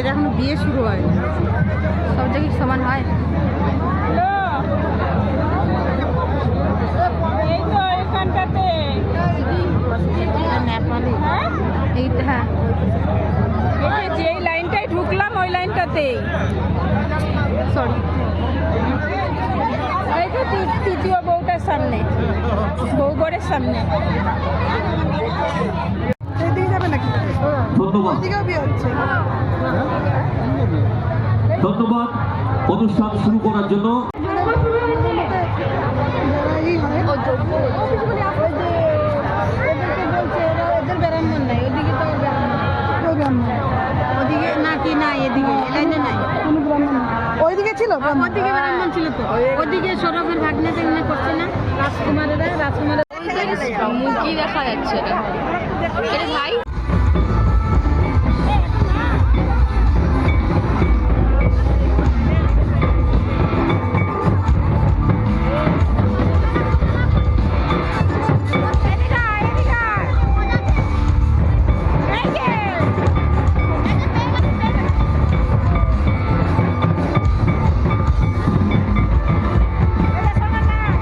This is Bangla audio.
এদের এখনো বিয়ে শুরু হয়, সব জায়গায় সমান হয়। এখানটাতে নেপালি এইটা, হ্যাঁ এই যে লাইনটাই ঢুকলাম ওই লাইনটাতেই। সরি, এই যে তৃতীয় বউটার সামনে, বউ ঘরের সামনে। সেদিকে যাবে নাকি? ধন্যবাদ, ওইদিকেও বিয়ে হচ্ছে। ধন্যবাদ অনুষ্ঠান শুরু করার জন্য। ওদিকে নাকি নাই, এদিকে লাইনে নাই কোনো ব্রাহ্মণ। ওইদিকে ছিল, ওইদিকে ব্রাহ্মণ ছিল তো, ওইদিকে সৌরভের ভাগ্নে টাগ্নে করছে না রাজকুমারেরা, রাজকুমারের মুখই দেখা যাচ্ছে ভাই।